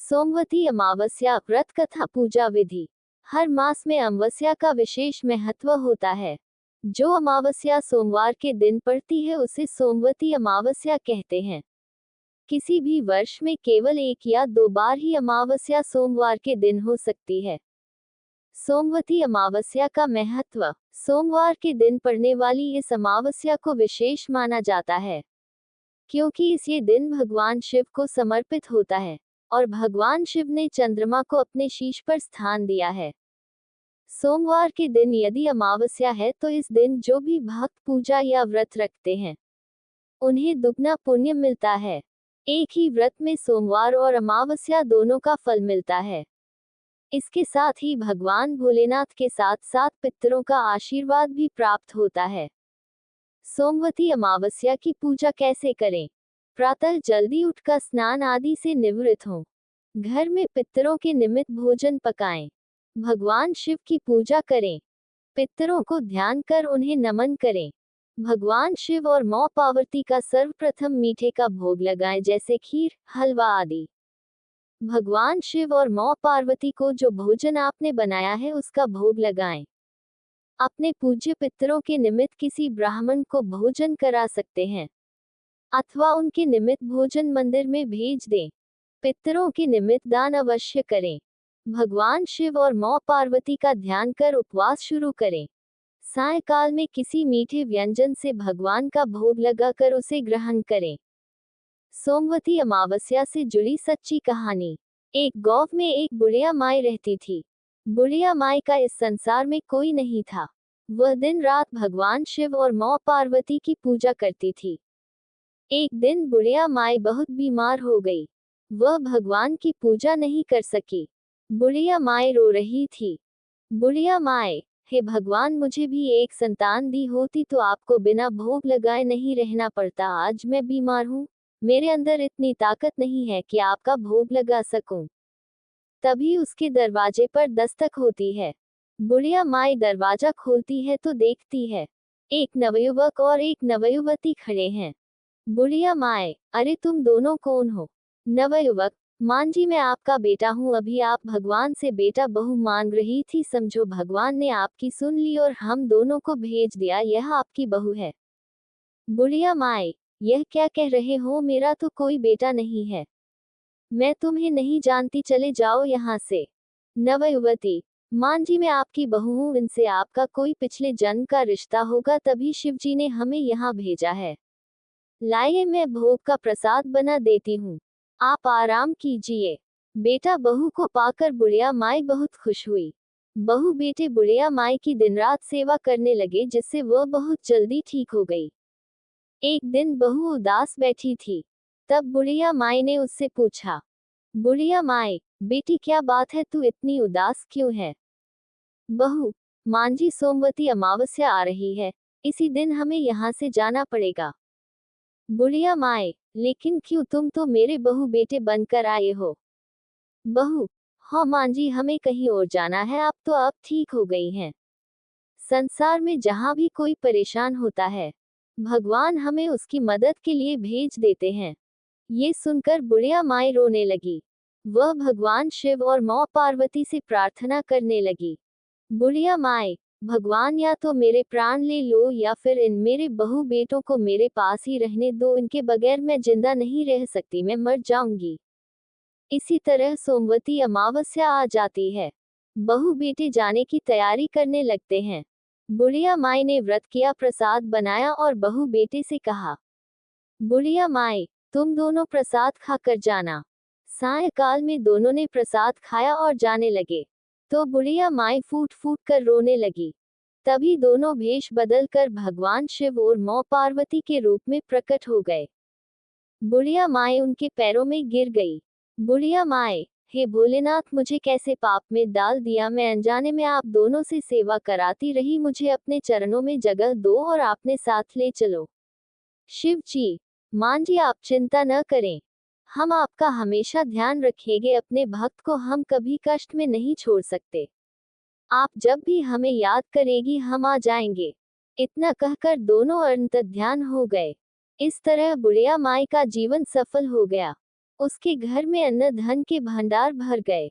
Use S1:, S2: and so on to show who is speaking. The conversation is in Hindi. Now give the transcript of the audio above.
S1: सोमवती अमावस्या व्रत कथा पूजा विधि। हर मास में अमावस्या का विशेष महत्व होता है। जो अमावस्या सोमवार के दिन पड़ती है उसे सोमवती अमावस्या कहते हैं। किसी भी वर्ष में केवल एक या दो बार ही अमावस्या सोमवार के दिन हो सकती है। सोमवती अमावस्या का महत्व। सोमवार के दिन पड़ने वाली इस अमावस्या को विशेष माना जाता है, क्योंकि इस ये दिन भगवान शिव को समर्पित होता है और भगवान शिव ने चंद्रमा को अपने शीश पर स्थान दिया है। सोमवार के दिन यदि अमावस्या है तो इस दिन जो भी भक्त पूजा या व्रत रखते हैं उन्हें दुगना पुण्य मिलता है। एक ही व्रत में सोमवार और अमावस्या दोनों का फल मिलता है। इसके साथ ही भगवान भोलेनाथ के साथ साथ पितरों का आशीर्वाद भी प्राप्त होता है। सोमवती अमावस्या की पूजा कैसे करें? प्रातः जल्दी उठकर स्नान आदि से निवृत्त हों। घर में पितरों के निमित्त भोजन पकाएं। भगवान शिव की पूजा करें। पितरों को ध्यान कर उन्हें नमन करें। भगवान शिव और मां पार्वती का सर्वप्रथम मीठे का भोग लगाएं, जैसे खीर, हलवा आदि। भगवान शिव और मां पार्वती को जो भोजन आपने बनाया है उसका भोग लगाएं। अपने पूज्य पितरों के निमित्त किसी ब्राह्मण को भोजन करा सकते हैं अथवा उनके निमित्त भोजन मंदिर में भेज दें। पितरों के निमित्त दान अवश्य करें। भगवान शिव और मां पार्वती का ध्यान कर उपवास शुरू करें। सायंकाल में किसी मीठे व्यंजन से भगवान का भोग लगाकर उसे ग्रहण करें। सोमवती अमावस्या से जुड़ी सच्ची कहानी। एक गांव में एक बुढ़िया माई रहती थी। बुढ़िया माई का इस संसार में कोई नहीं था। वह दिन रात भगवान शिव और मां पार्वती की पूजा करती थी। एक दिन बुढ़िया माई बहुत बीमार हो गई। वह भगवान की पूजा नहीं कर सकी। बुढ़िया माई रो रही थी। बुढ़िया माई, हे भगवान, मुझे भी एक संतान दी होती तो आपको बिना भोग लगाए नहीं रहना पड़ता। आज मैं बीमार हूँ, मेरे अंदर इतनी ताकत नहीं है कि आपका भोग लगा सकूं। तभी उसके दरवाजे पर दस्तक होती है। बुढ़िया माई दरवाजा खोलती है तो देखती है एक नवयुवक और एक नवयुवती खड़े हैं। बुढ़िया माई, अरे तुम दोनों कौन हो? नवयुवक, मान जी मैं आपका बेटा हूँ, अभी आप भगवान से बेटा बहू मांग रही थी, समझो भगवान ने आपकी सुन ली और हम दोनों को भेज दिया, यह आपकी बहू है। बुढ़िया माई, यह क्या कह रहे हो? मेरा तो कोई बेटा नहीं है, मैं तुम्हें नहीं जानती, चले जाओ यहाँ से। नवयुवती, मान जी मैं आपकी बहू हूँ, इनसे आपका कोई पिछले जन्म का रिश्ता होगा, तभी शिवजी ने हमें यहाँ भेजा है। लाइए मैं भोग का प्रसाद बना देती हूँ, आप आराम कीजिए। बेटा बहू को पाकर बुढ़िया माई बहुत खुश हुई। बहू बेटे बुढ़िया माई की दिन रात सेवा करने लगे, जिससे वह बहुत जल्दी ठीक हो गई। एक दिन बहू उदास बैठी थी, तब बुढ़िया माई ने उससे पूछा, बुढ़िया माई, बेटी क्या बात है, तू इतनी उदास क्यों है? बहू, मांझी सोमवती अमावस्या आ रही है, इसी दिन हमें यहाँ से जाना पड़ेगा। बुढ़िया माई, लेकिन क्यों, तुम तो मेरे बहू बेटे बनकर आए हो। बहू, हाँ मांझी, हमें कहीं और जाना है, आप तो अब ठीक हो गई हैं। संसार में जहाँ भी कोई परेशान होता है भगवान हमें उसकी मदद के लिए भेज देते हैं। ये सुनकर बुढ़िया माई रोने लगी। वह भगवान शिव और मां पार्वती से प्रार्थना करने लगी, बुढ़िया माई, भगवान या तो मेरे प्राण ले लो या फिर इन मेरे बहू बेटों को मेरे पास ही रहने दो, इनके बगैर मैं जिंदा नहीं रह सकती, मैं मर जाऊंगी। इसी तरह सोमवती अमावस्या आ जाती है। बहू बेटे जाने की तैयारी करने लगते हैं। बुढ़िया माई ने व्रत किया, प्रसाद बनाया और बहू बेटे से कहा, बुढ़िया माई, तुम दोनों प्रसाद खाकर जाना। सायंकाल में दोनों ने प्रसाद खाया और जाने लगे तो बुढ़िया माई फूट फूट कर रोने लगी। तभी दोनों भेष बदल कर भगवान शिव और मां पार्वती के रूप में प्रकट हो गए। बुढ़िया माई उनके पैरों में गिर गई। बुढ़िया माई, हे भोलेनाथ, मुझे कैसे पाप में डाल दिया, मैं अनजाने में आप दोनों से सेवा कराती रही, मुझे अपने चरणों में जगह दो और आपने साथ ले चलो। शिव जी, मान जी आप चिंता न करें, हम आपका हमेशा ध्यान रखेंगे, अपने भक्त को हम कभी कष्ट में नहीं छोड़ सकते। आप जब भी हमें याद करेगी हम आ जाएंगे। इतना कहकर दोनों अंतर्ध्यान हो गए। इस तरह बुढ़िया माई का जीवन सफल हो गया। उसके घर में अन्न धन के भंडार भर गए।